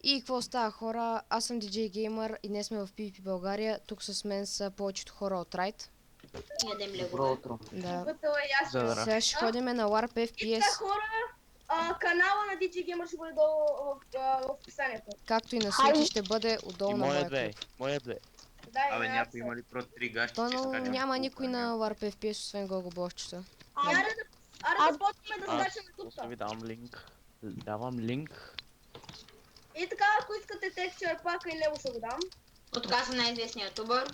И какво става, хора? Аз съм DJ Gamer и днес сме в PvP България. Тук с мен са повечето хора от Райд. Ядем Добро легове. утро. Да. Готова и аз. Здравей. Сега ще ходим на Warp И така, FPS, хора, канала на DJ Gamer ще бъде долу в описанието. както и на Switch ще бъде И отдолу на моя моя две. клип. Моя две. Да, Абе, и някой има ли про 3 гащи, То че скачам? няма никой на Warp FPS, освен Гогобошчета. Аре да почнем да скачаме После тук. ви давам линк. Давам линк. И така, ако искате текстчер пака и него ще го дам. От така съм най-известният ютубър.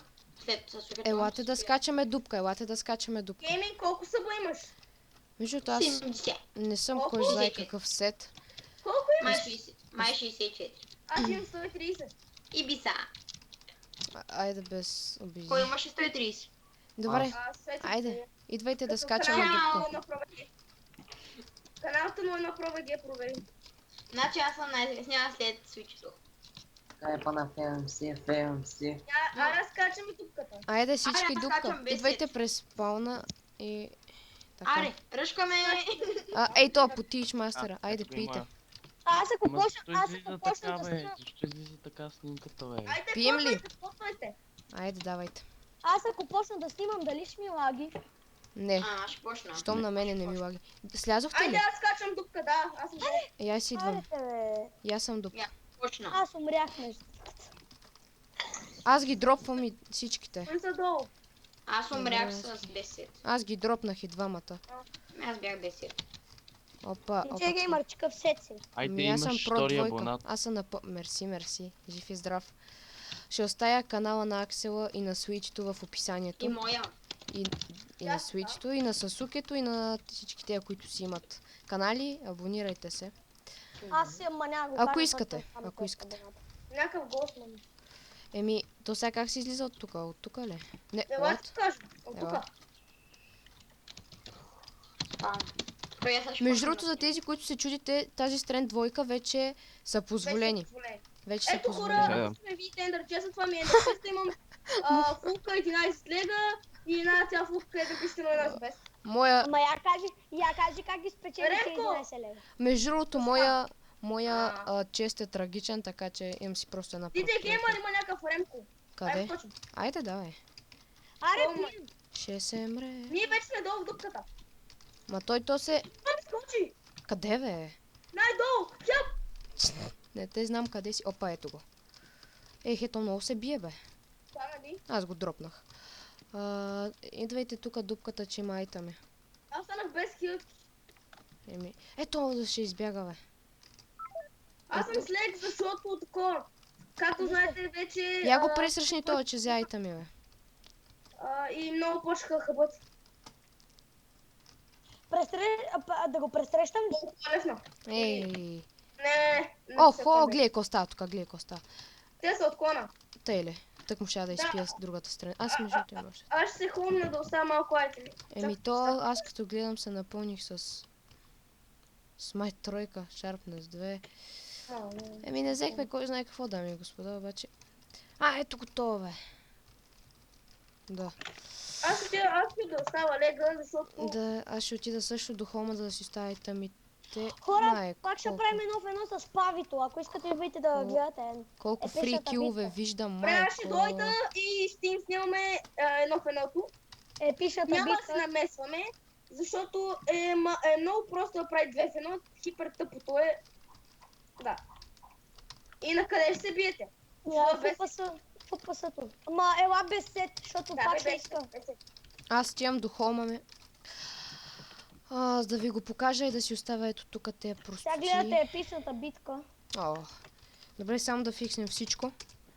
След съсуката. Елате да скачаме дупка, елате да скачаме дупка. Гейминг, колко съба имаш? Между аз 70. не съм Колко? кой знае какъв сет. Колко Май имаш? 60. Май 64. Аз имам 130. И биса. Айде без обиди. Кой имаше 130? Добре, Свети. айде. Идвайте да Като скачаме канала дупка. на Проба.г. Каналата му е на Проба.г, провери. Значи аз съм най-известният след свичето. Кайпа на ФМС. Аре скачаме тупката. Айде всички Аре, аз дупка. скачам без Идвайте сет. през спауна и... Така. Аре, ръшкаме. Ей то, по Teach Master. Айде, пийте. Аз ако Ама почна, защо аз излиза ако почна така, да бе? снимам, Защо излиза така снимката, бе? Айде, Пием ли? почвайте. Айде, давайте. аз ако почна да снимам, дали ще ми лаги? Не, Аз ще почна. щом на мене не ми лаги. Слязохте Айде, ли? аз скачам дупка, да. Аз съм Ей, аз идвам. Айде, бе. И аз съм дупка. Почна. Аз умрях между. Аз ги дропвам и всичките. Той са долу. Аз умрях с 10. Аз ги дропнах и двамата. Аз бях 10. Опа, DJ опа. Gamer, чекав сет си. Айде, Ами аз съм имаш про втори двойка. абонат. Аз съм на Мерси, мерси. Жив и здрав. Ще оставя канала на Аксела и на Switch-то в описанието. И моя. И на Switch-то, и на Сасукето, и на всички тези, които си имат канали. Абонирайте се. Аз си няма го Ако карам, искате, защото там ако е искате. абоната. Някакъв гост ме. Еми, то сега как се излиза от тук? От тук ли? Не, Ела от. ти кажа. От Ела. тука. Кой аз ще Между почна другото, да за тези, които се чудите, тази стрен двойка вече са позволени. Вече са Ето позволени. хора, ако сме видите ендърчеса, това ми е ендърчеса, имам фулка 11 лега и една цяла фулка е дописано една за без. Моя, Ама я кажи как ги спечели Ренко! 11 лева. между другото, моя чест е трагичен, така че имам си просто една DJ профилка. Gamer има някакъв ремко. Къде? Точно. Айде, давай. Аре, О, ма. пием. Ще се мре. Ние вече сме долу в дупката. Ма той се... Той ми скочи. Къде бе? Най-долу. Хеп. Не те знам къде си. Опа, ето го. Ето много се бие, бе. Това нали? Аз го дропнах. Идвайте тук дупката, че има айтами. Аз станах без хил. Еми, ето да ще избяга, бе. Аз съм слег, защото такова. Както знаете вече... Я го пресръчни това, че взе айтами, бе. И много почнаха хъбът. Да го пресрещам ли? Много по-лесно. Ей. Не. Охо, гледай какво става тук, гледай какво става. Те са отклона. Тъй ли? Тък му ще да изпия с другата страна. Аз между другото имам още. Аз ще се хумна да оставя малко айтеми. Еми то, аз като гледам се напълних с май тройка, Sharpness 2. Еми не взехме кой знае какво, дами и господа, обаче. Ето готово, бе. Да. Аз ще да оставя лега, защото... Да, аз ще отида също до хома, за да си оставя тамите. Хора, пак ще правим едно в едно с Павито. Ако искате, идвайте да гледате. Колко пешата фри килове битка. виждам, Добре, аз ще майко. дойда и ще им снимаме едно в едното. Епичната Няма да се битка. намесваме, защото е много просто да прави две в едно. Хипер тъпото е... Да. И на къде ще се биете? Фупасато. Ама ела без сет, защото пак ще иска. Аз отивам до хома ми. За да ви го покажа и да си оставя ето тук те Сега прости. гледате епичната битка. Добре, само да фикснем всичко.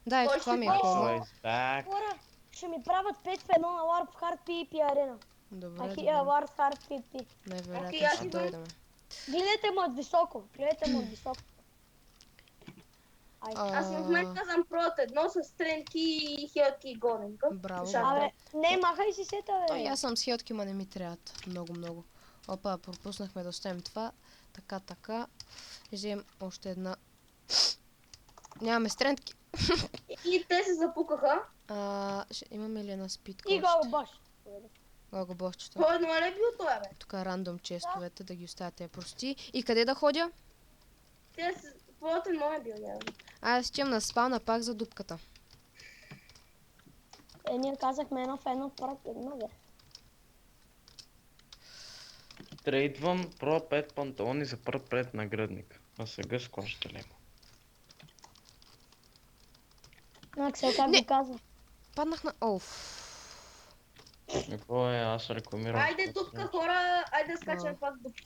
Да, ето Кой това ще ми е почне? хома. Boys back. Хора, ще ми правят 5 в 1 на Warp Hard PvP Arena. Добре, Ахи, добре. Warp Hard PvP. Окей, Най-вероятно аз ще идвам. дойдем. Гледайте му от високо. Гледайте му от високо. Аз в момента съм прот едно с стренки, хелки и гоненка. Браво, Слушам. браво. Абе, не, махай си сета, Той, бе. аз съм с хелтки, ма не ми трябват много. Опа, пропуснахме да оставим това. Така. Вземем още една. Нямаме стрентки. И те се запукаха. Имаме ли една спитка И го още? баш. Гого бошчето. Кой едно е бил той, бе? Тук рандом честовете да ги оставяте прости. И къде да ходя? плотен мой е бил явно. Аз ще на спавна пак за дупката. Ние казахме едно в едно против едно, бе. Трейдвам Pro 5 панталони за първ пред наградник. А сега склаш телема. Аксел, как Не. го казва? Паднах на... Оф. Какво е? Аз рекламирам. Айде дупка хора, айде да скачаме пак дупка.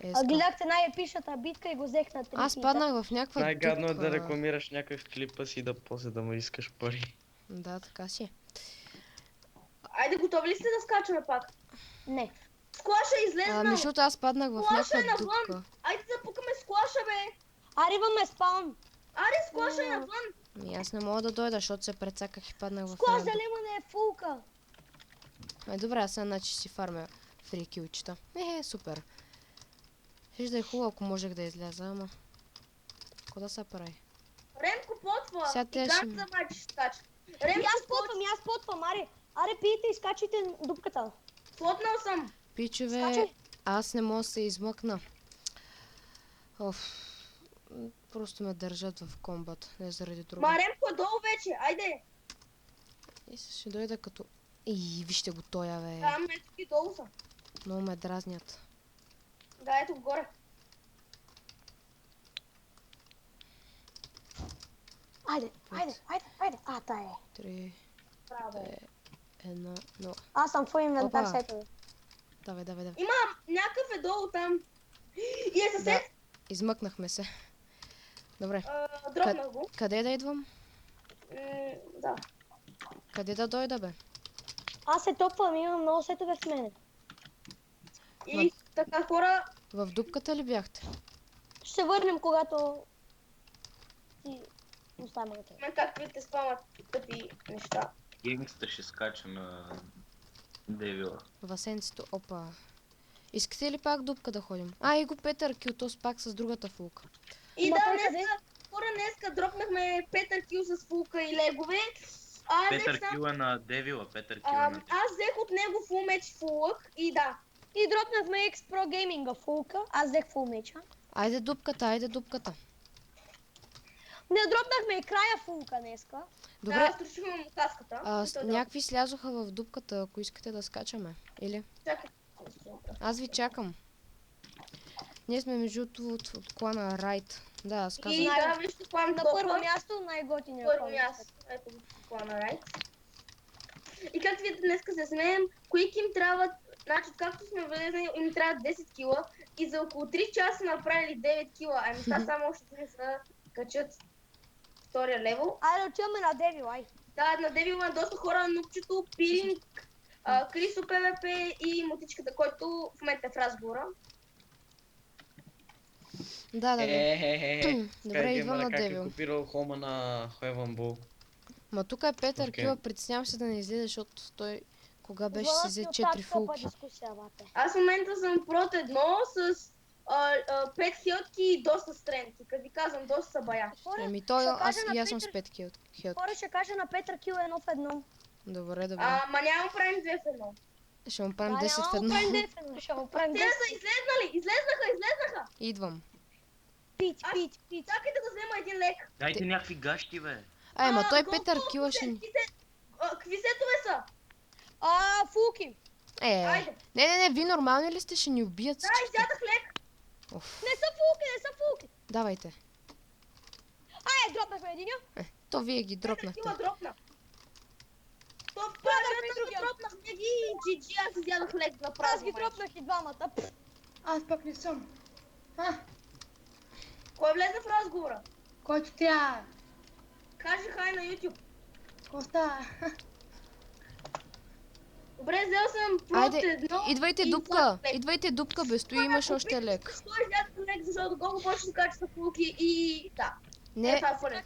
А гледахте най-епичната битка и го взех на 3 Аз хита. паднах в някаква Най-гадно е да дупка. рекламираш някакъв клипа си да после да му искаш пари. Да, така си е. Айде готови ли сте да скачаме пак? Не. Склаша излезна. Между другото аз паднах в Склаша е някаква навън. дупка. Айде да пукаме склаша, бе. Аре, имаме спаун. Аре, склаша е навън. Ами аз не мога да дойда, защото се прецаках и паднах в Склаш една дали дупка. има не е фулка. Добре, аз сега значи си фармя фри килчета. Супер. Виж да е хубаво, ако можех да изляза, ама... Какво да се прави? Ремко потва. Сега И те как ще- за майче ще скача? И Ремко аз потвам, аре. Аре, пийте и скачайте дупката. потнал съм. Пичове, Скачай. аз не мога да се измъкна. Оф. Просто ме държат в комбат, не заради друго. Ма Ремко е долу вече, айде. И ще дойда като... вижте го тоя, бе. Там ето ги долу са. Много ме дразнят. Да, ето го горе. Айде. А, та е. 3, Браво. 1, 0. Аз съм твой инвентар Опа. сетове. Давай. Има някакъв е долу там. И е съсед. Измъкнахме се. Добре, Дропнах го. къде да идвам? Да. Къде да дойда, бе? Аз се топвам, имам много сетове в мене. И така хора, В дупката ли бяхте? Ще се върнем, когато ти оставим на мен как видите спамат тъпи неща. Генгста ще скача на Девила. Васенцето, опа. Искате ли пак дупка да ходим? И го Петър Кютос пак с другата фулка. И Ма да, той днеска, хора, днеска дропнахме Петър Кил с фулка и легове. Петър Алекса, Кил е на Девила, Петър Кил е на Девила. аз взех от него фул меч фулък и да. И дропнахме X Pro Gaming фулка. Аз взех фул меча. Айде дупката. Не дропнахме и края фулка днеска. Добре, Да, струшихме му каската. И той някакви слязоха в дупката, ако искате да скачаме. Или? Чакай. Аз ви чакам. Ние сме между другото от клана Райт. Да, аз И казвам. да, вижте план На първо място най-готиния Първо клан. място. Ето го плана, райт. И както видите, днеска се смеем, кои им трябват, значи както сме влезли, им трябва 10 кила и за около 3 часа са направили 9 кила, ами сега само още не са качат втория левел. Айде отиваме на Девил, ай. Да, на Девил има доста хора, Нупчето, Пилинг, Крисо ПВП и Мотичката, който в момента е в разговора. Да. Добре, идвам на Как е Девил. копирал хома на Heaven Bull. Ма тук е Петър Окей. Кила, притеснявам се да не излезе, защото той кога беше си Влад взе и от 4 тази топа фулки. дискусия, бате. Аз в момента съм прот едно с 5 хилтки и доста стренки. Като ви казвам, доста са бая. Хора, Еми той, ще аз кажа и на аз съм с Петър- 5 хилт. Хора ще кажа на Петър Кил едно в едно. Добре. Ма няма да правим 2 в едно. Ще му правим Да, 10 в няма да едно. правим 10 в едно, ще го правим Те 10. са излезнали! Излезнаха! Идвам. Пич. Чакай да го взема един лек. Дайте някакви гащи, бе. Ма той Голко, Петър Кила ще ни... Какви сетове са? Фулки. Айде. Не, вие нормални ли сте? Ще ни убият Да, всички. изядах лек. Оф, Не са фулки. давайте. Дропнахме единия. То вие ги Петър дропнахте. Кила дропна. То в другия. първата дропнах не ги и GG, аз изядах лек на Аз празно. ги дропнах и двамата. Аз пък не съм. Кой влезе в разговора? Който трябва. Кажи хай на YouTube. Какво става? Добре, взел съм прот Айде, едно. идвайте и дупка. изядах лек. Идвайте дупка, бе, стои, имаш още лек. Защо изядах лек? Защото Гого почне да качва фулки и да. Не, Това е фънен.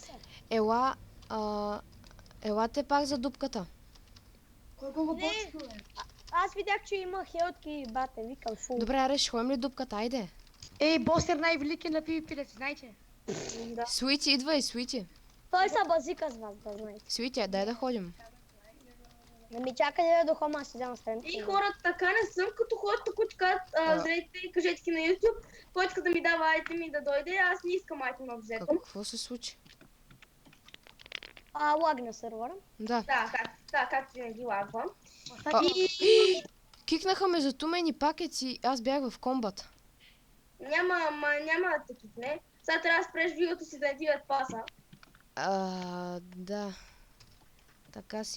елате пак за дупката. Кой го Не. почва, бе? Аз видях, че има хелтки, бате, викам фул. Добре, аре, ще ходим ли дупката? Айде. Ей, Бостер най-велики на PvP, да си знаете. Да. Суити, идвай, Суити. Той са базика с вас, да знаете. Суити, дай да ходим. Не ми чакай да до хома, аз седя на страницата. И хората така не съм като хората, които казват, зрете, кажете ги на YouTube, който иска да ми дава айтеми да дойде, аз не искам айтеми да взетам. Какво се случи? Лагна сървъра. Да. Да, както винаги лагвам. А, И Кикнаха ме за too many packets и аз бях в комбат. няма да те кикне. Сега трябва да спреш видеото си да не ти паса. Да. Така си